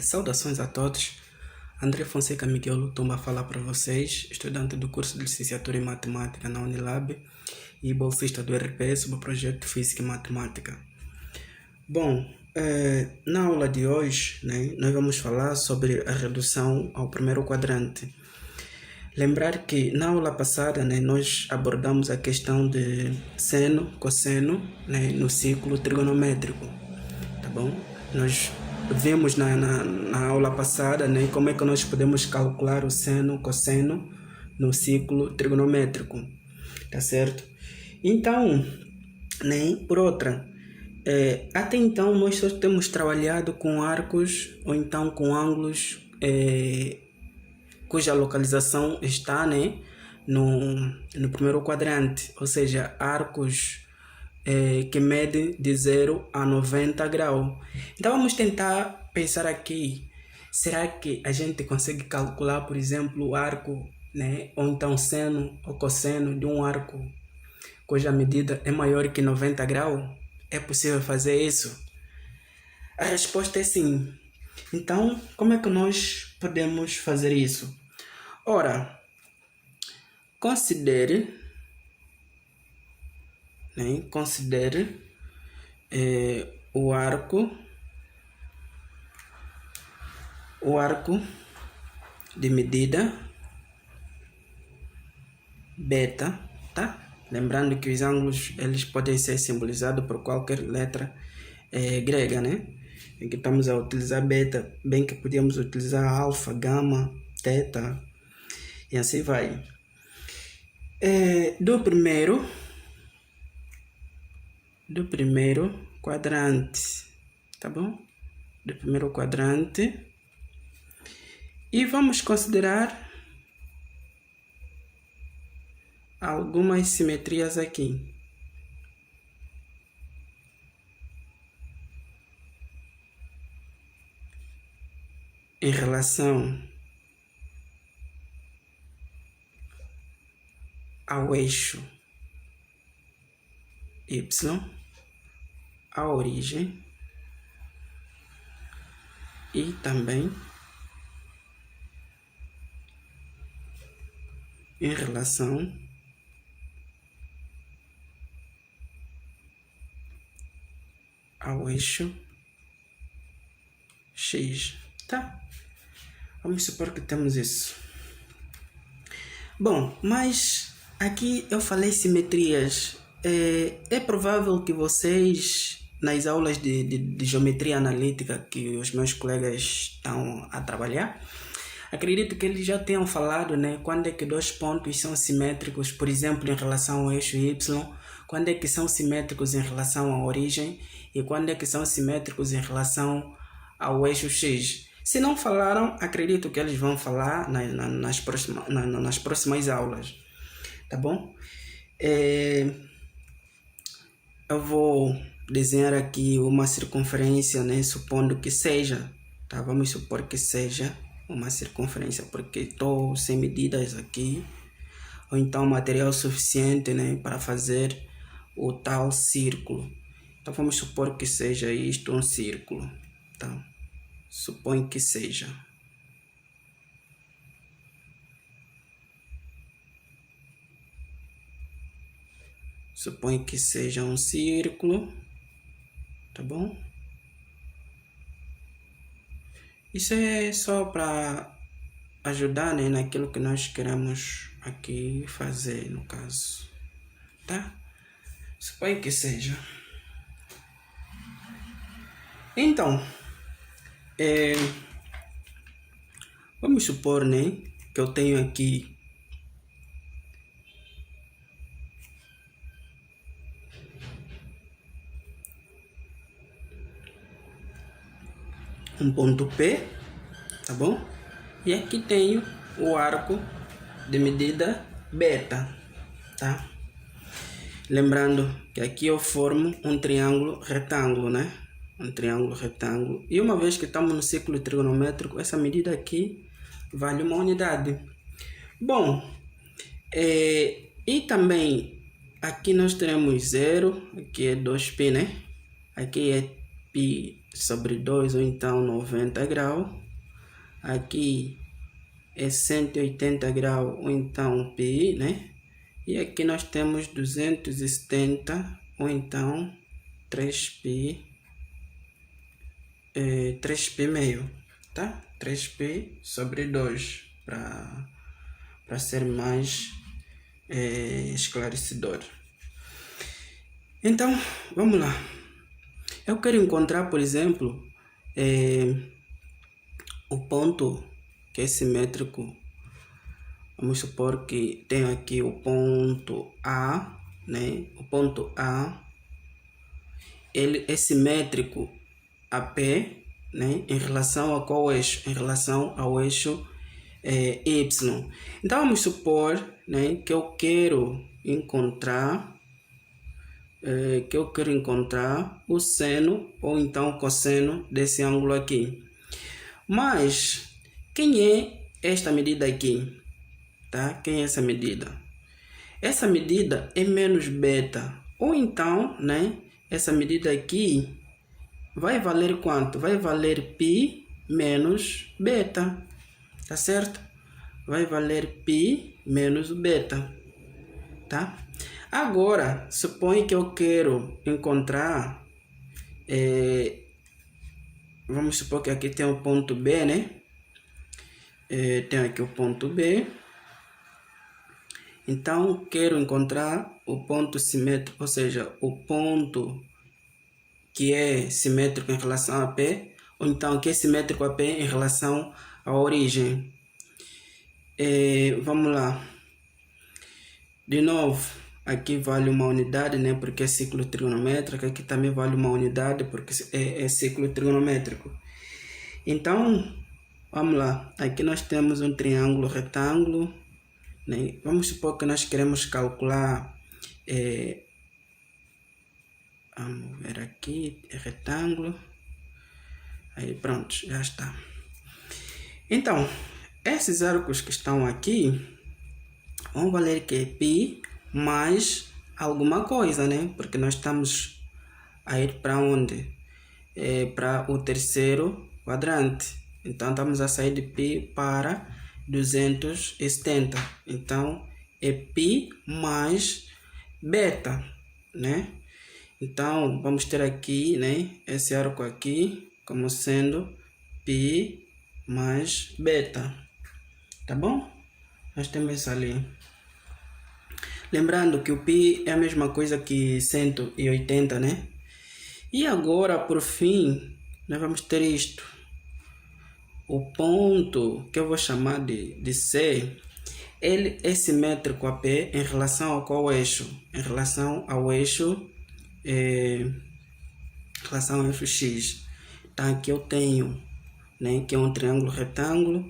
Saudações a todos. André Fonseca Miguel estou a falar para vocês, estudante do curso de Licenciatura em Matemática na Unilab e bolsista do RP sobre o projeto Física e Matemática. Bom, na aula de hoje, nós vamos falar sobre a redução ao primeiro quadrante. Lembrar que na aula passada nós abordamos a questão de seno, cosseno no ciclo trigonométrico, tá bom? Nós vimos na aula passada como é que nós podemos calcular o seno, cosseno no ciclo trigonométrico, tá certo? Então, por outra, até então nós só temos trabalhado com arcos ou então com ângulos cuja localização está no primeiro quadrante, ou seja, arcos que medem de 0 a 90 graus. Então vamos tentar pensar aqui, será que a gente consegue calcular, por exemplo, o arco, ou então seno ou cosseno de um arco cuja medida é maior que 90 graus? É possível fazer isso? A resposta é sim. Então, como é que nós podemos fazer isso? Ora, considere o arco de medida beta, tá? Lembrando que os ângulos eles podem ser simbolizados por qualquer letra grega, Em que estamos a utilizar beta, bem que podíamos utilizar alfa, gama, teta e assim vai. Do primeiro quadrante, tá bom? Do primeiro quadrante. E vamos considerar algumas simetrias aqui. Em relação ao eixo Y, a origem e também em relação ao eixo X, tá? Vamos supor que temos isso. Bom, mas aqui eu falei simetrias. É provável que vocês, nas aulas de geometria analítica que os meus colegas estão a trabalhar, acredito que eles já tenham falado, quando é que dois pontos são simétricos, por exemplo, em relação ao eixo Y, quando é que são simétricos em relação à origem e quando é que são simétricos em relação ao eixo X. Se não falaram, acredito que eles vão falar nas próximas aulas, tá bom? Eu vou desenhar aqui uma circunferência, supondo que seja, tá? Vamos supor que seja uma circunferência, porque estou sem medidas aqui, ou então material suficiente, para fazer o tal círculo. Então vamos supor que seja isto um círculo, tá? Suponho que seja. Suponho que seja um círculo, tá bom? Isso é só para ajudar, naquilo que nós queremos aqui fazer, no caso, tá? Suponho que seja. Então, vamos supor, que eu tenho aqui um ponto P, tá bom? E aqui tenho o arco de medida beta, tá? Lembrando que aqui eu formo um triângulo retângulo, Um triângulo retângulo. E uma vez que estamos no ciclo trigonométrico, essa medida aqui vale uma unidade. Bom, e também aqui nós teremos 0, aqui é 2π, Aqui é π sobre 2, ou então 90 graus. Aqui é 180 graus, ou então π, né? E aqui nós temos 270, ou então 3π, 3π meio, tá? 3π sobre 2, para ser mais esclarecedor. Então, vamos lá. Eu quero encontrar, por exemplo, o ponto que é simétrico. Vamos supor que tem aqui o ponto A, né? O ponto A, ele é simétrico a P, né? Em relação a qual eixo? Em relação ao eixo Y. Então, vamos supor, né, que eu quero encontrar o seno ou então o cosseno desse ângulo aqui. Mas quem é esta medida aqui? Tá? Quem é essa medida? Essa medida é menos beta. Ou então, né, essa medida aqui vai valer quanto? Vai valer π menos beta. Tá certo? Vai valer π menos beta. Tá? Agora, suponha que eu quero encontrar, vamos supor que aqui tem o ponto B, né? Tem aqui o ponto B. Então, quero encontrar o ponto simétrico, ou seja, o ponto que é simétrico em relação a P, ou então que é simétrico a P em relação à origem. Vamos lá. De novo, aqui vale uma unidade, né, porque é ciclo trigonométrico. Aqui também vale uma unidade, porque é ciclo trigonométrico. Então, vamos lá. Aqui nós temos um triângulo retângulo, né? Vamos supor que nós queremos calcular, vamos ver aqui, retângulo. Aí pronto, já está. Então, esses arcos que estão aqui vão valer que π mais alguma coisa, né? Porque nós estamos a ir para onde? Para o terceiro quadrante. Então, estamos a sair de π para 270. Então, é π mais beta, né? Então, vamos ter aqui, né, esse arco aqui como sendo π mais beta. Tá bom? Nós temos isso ali. Lembrando que o π é a mesma coisa que 180, né? E agora, por fim, nós vamos ter isto. O ponto que eu vou chamar de C, ele é simétrico a P em relação ao qual eixo? Em relação ao eixo, X. Então, aqui eu tenho, né, que é um triângulo retângulo.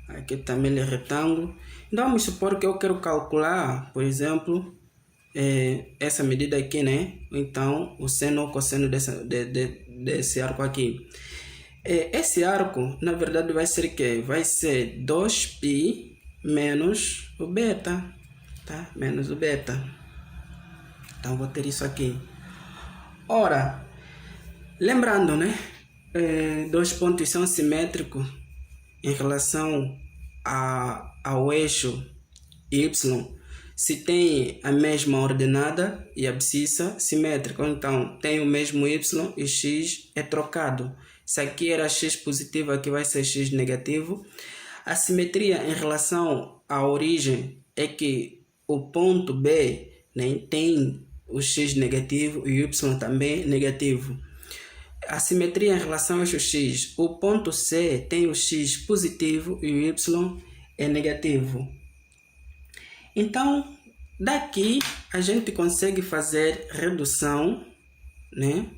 Aqui também é retângulo. Então, vamos supor que eu quero calcular, por exemplo, essa medida aqui, né? Então, o seno ou cosseno desse arco aqui. Esse arco, na verdade, vai ser que? Vai ser 2π menos o beta, tá? Menos o beta. Então, vou ter isso aqui. Ora, lembrando, né? Dois pontos são simétricos em relação ao eixo Y, se tem a mesma ordenada e abscissa simétrica. Então, tem o mesmo Y e X é trocado. Se aqui era X positivo, aqui vai ser X negativo. A simetria em relação à origem é que o ponto B, né, tem o X negativo e o Y também negativo. A simetria em relação ao eixo X, o ponto C tem o X positivo e o Y é negativo. Então, daqui a gente consegue fazer redução, né,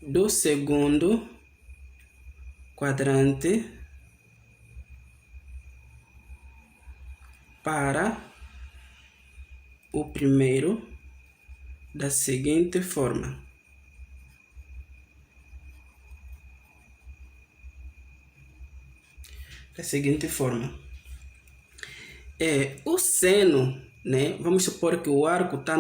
do segundo quadrante para o primeiro da seguinte forma. Da seguinte forma. O seno, né? Vamos supor que o arco está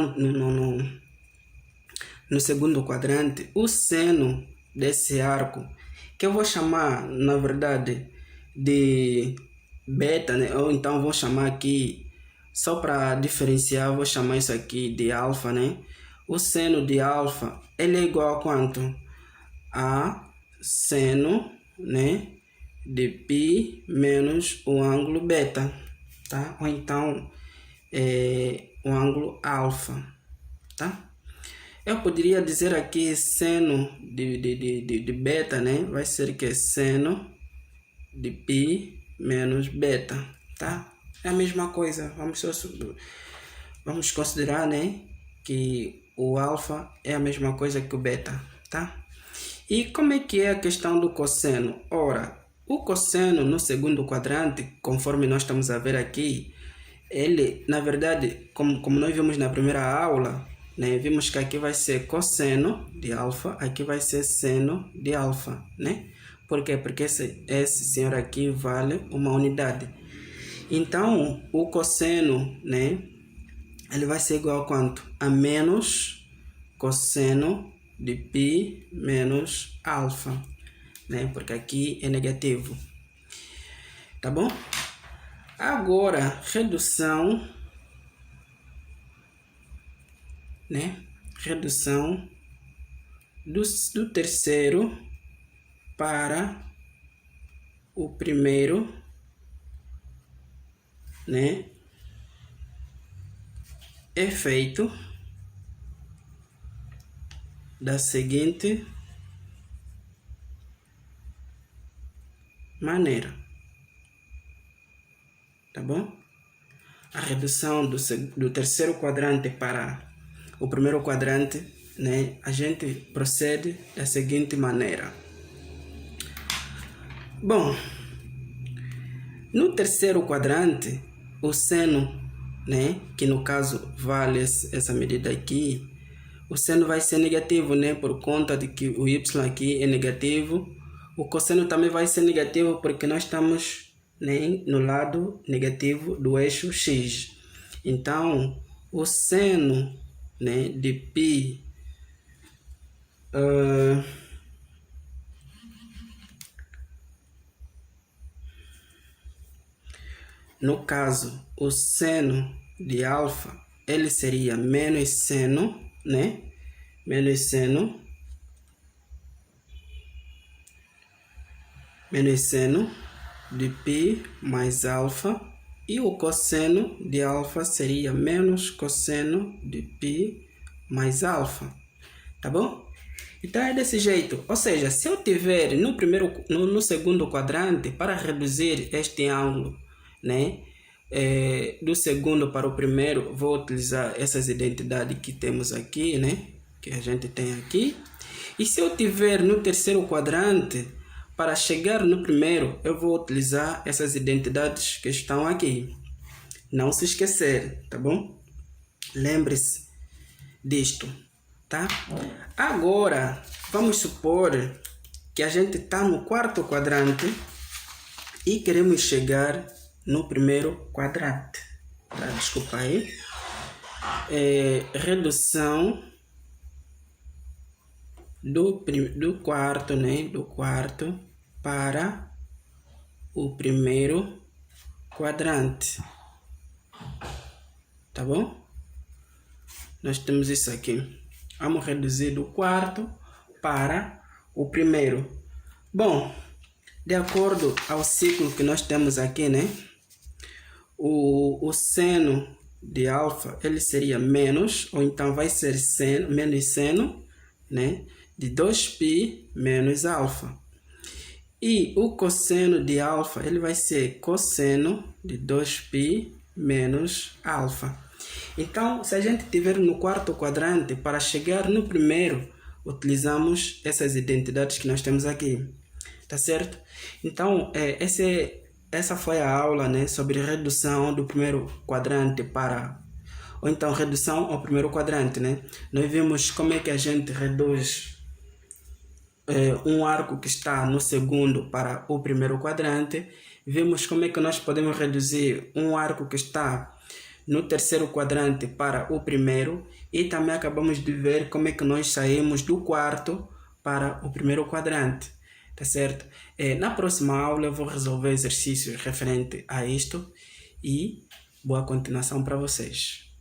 no segundo quadrante, o seno desse arco, que eu vou chamar, na verdade, de beta, né? Ou então vou chamar aqui, só para diferenciar, vou chamar isso aqui de alfa, né? O seno de alfa, ele é igual a quanto? A seno, né, de π menos o ângulo beta, tá? Ou então o ângulo alfa, tá? Eu poderia dizer aqui seno de beta, né? Vai ser que é seno de π menos beta, tá? É a mesma coisa. Vamos considerar, né, que o alfa é a mesma coisa que o beta, tá? E como é que é a questão do cosseno? Ora, o cosseno no segundo quadrante, conforme nós estamos a ver aqui, ele, na verdade, como nós vimos na primeira aula, né, vimos que aqui vai ser cosseno de alfa, aqui vai ser seno de alfa, né? Por quê? Porque esse senhor aqui vale uma unidade. Então, o cosseno, né, ele vai ser igual a quanto? A menos cosseno de π menos alfa, né? Porque aqui é negativo. Tá bom? Agora, redução, né? Redução do terceiro para o primeiro, né? É feito da seguinte maneira, tá bom? A redução do terceiro quadrante para o primeiro quadrante, né? A gente procede da seguinte maneira. Bom, no terceiro quadrante, o seno, né? Que no caso vale essa medida aqui, o seno vai ser negativo, né? Por conta de que o y aqui é negativo. O cosseno também vai ser negativo porque nós estamos, né, no lado negativo do eixo x. Então, o seno, né, de π no caso, o seno de alfa, ele seria menos seno, né? Menos seno de π mais alfa. E o cosseno de alfa seria menos cosseno de π mais alfa. Tá bom? Então é desse jeito. Ou seja, se eu tiver no segundo quadrante, para reduzir este ângulo, né, do segundo para o primeiro, vou utilizar essas identidades que temos aqui, né, que a gente tem aqui. E se eu tiver no terceiro quadrante, para chegar no primeiro, eu vou utilizar essas identidades que estão aqui. Não se esquecer, tá bom? Lembre-se disto, tá? Agora, vamos supor que a gente está no quarto quadrante e queremos chegar no primeiro quadrante. Tá? Desculpa aí. Redução do quarto, né? Do quarto para o primeiro quadrante. Tá bom? Nós temos isso aqui. Vamos reduzir do quarto para o primeiro. Bom, de acordo ao ciclo que nós temos aqui, né? O seno de alfa, ele seria menos, ou então vai ser seno, menos seno, né? De 2π menos alfa. E o cosseno de alfa, ele vai ser cosseno de 2π menos alfa. Então, se a gente estiver no quarto quadrante, para chegar no primeiro, utilizamos essas identidades que nós temos aqui. Tá certo? Então, essa foi a aula, né, sobre redução do primeiro quadrante para... Ou então, redução ao primeiro quadrante, né? Nós vimos como é que a gente reduz um arco que está no segundo para o primeiro quadrante. Vimos como é que nós podemos reduzir um arco que está no terceiro quadrante para o primeiro e também acabamos de ver como é que nós saímos do quarto para o primeiro quadrante, tá certo? Na próxima aula eu vou resolver exercícios referente a isto e boa continuação para vocês.